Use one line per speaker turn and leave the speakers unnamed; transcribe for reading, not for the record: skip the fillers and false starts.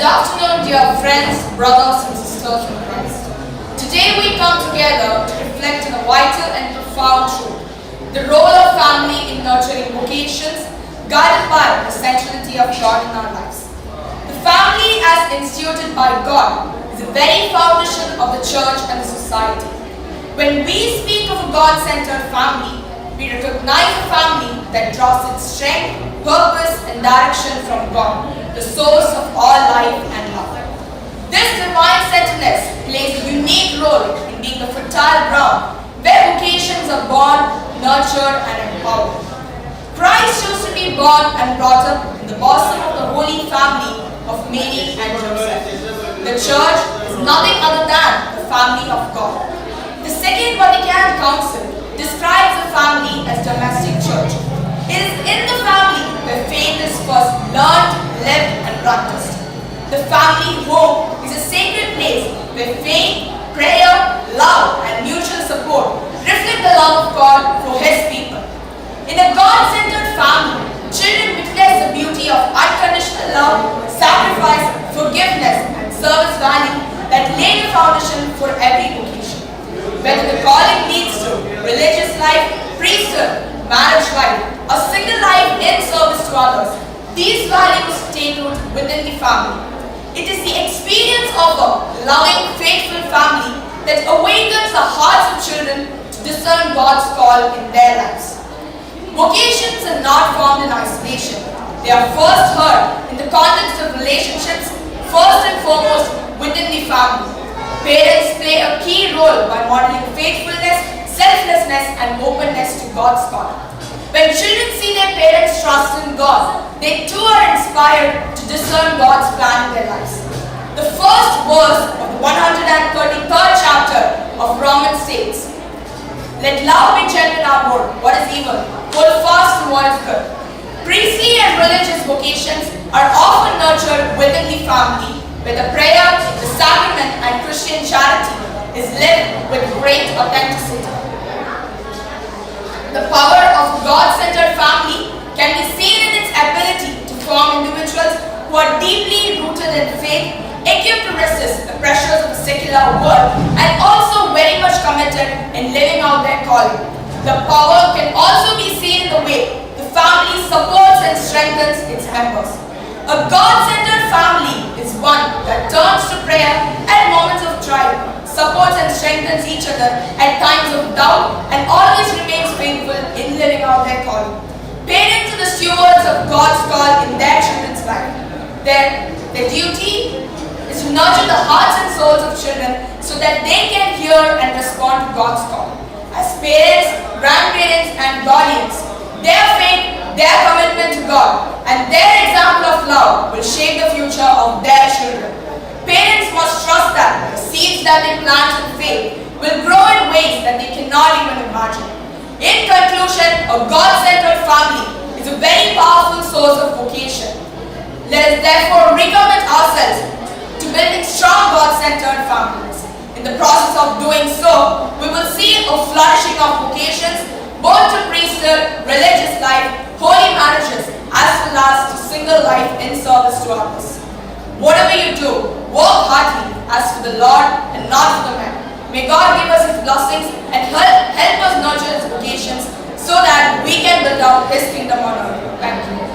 Good afternoon, dear friends, brothers and sisters in Christ. Today we come together to reflect on a vital and profound truth: the role of family in nurturing vocations, guided by the centrality of God in our lives. The family, as instituted by God, is the very foundation of the church and the society. When we speak of a God-centered family, we recognize a family that draws its strength, purpose and direction from God, the source of all life and love. This divine centeredness plays a unique role in being the fertile ground where vocations are born, nurtured and empowered. Christ chose to be born and brought up in the bosom of the holy family of Mary and Joseph. The church is nothing other than the family of God. The Second Vatican Council describes the family as domestic church. It is in the family where faith is first learned, lived and practiced. The family home is a sacred place where faith, prayer, love and mutual support reflect the love of God for His people. In a God-centered family, children witness the beauty of unconditional love, sacrifice, forgiveness and service value that lay the foundation for every vocation. Whether the calling leads to religious life, priesthood, marriage life, or single life in service to others, these values take root within the family. It is the experience of a loving, faithful family that awakens the hearts of children to discern God's call in their lives. Vocations are not formed in isolation. They are first heard in the context of relationships, first and foremost within the family. Parents play a key role by modeling faithfulness, selflessness and openness to God's call. When children see their parents trust in God, they too are inspired to discern God's plan in their lives. The first verse of the 133rd chapter of Romans states, "Let love be genuine outward, what is evil, hold fast to what is good." Priestly and religious vocations are often nurtured within the family, where the prayer, the sacrament and Christian charity is lived with great authenticity. The power of God-centered family can be seen in its ability to form individuals who are deeply rooted in faith, equipped to resist the pressures of the secular world, and also very much committed in living out their calling. The power can also be seen in the way the family supports and strengthens its members. A God-centered family is one that turns to prayer at moments of trial, supports and strengthens each other at times of doubt, and always remains faithful in living out their calling. Parents are the stewards of God's call in their children's life. Their duty is to nurture the hearts and souls of children so that they can hear and respond to God's call. As parents, grandparents and guardians, their faith, their commitment to God, and their example of love will shape the future of their children. Parents must trust that the seeds that they plant in faith will grow in ways that they cannot even imagine. In conclusion, a God-centered family is a very powerful source of vocation. Let us therefore recommit ourselves to building strong God-centered families. In the process of doing so, we will see a flourishing of vocations, both to priesthood, religious life, holy marriages, as well as to single life in service to others. Whatever you do, work heartily as for the Lord and not for the man. May God give us His blessings and help us nurture His vocations so that we can build out His kingdom on earth. Thank you.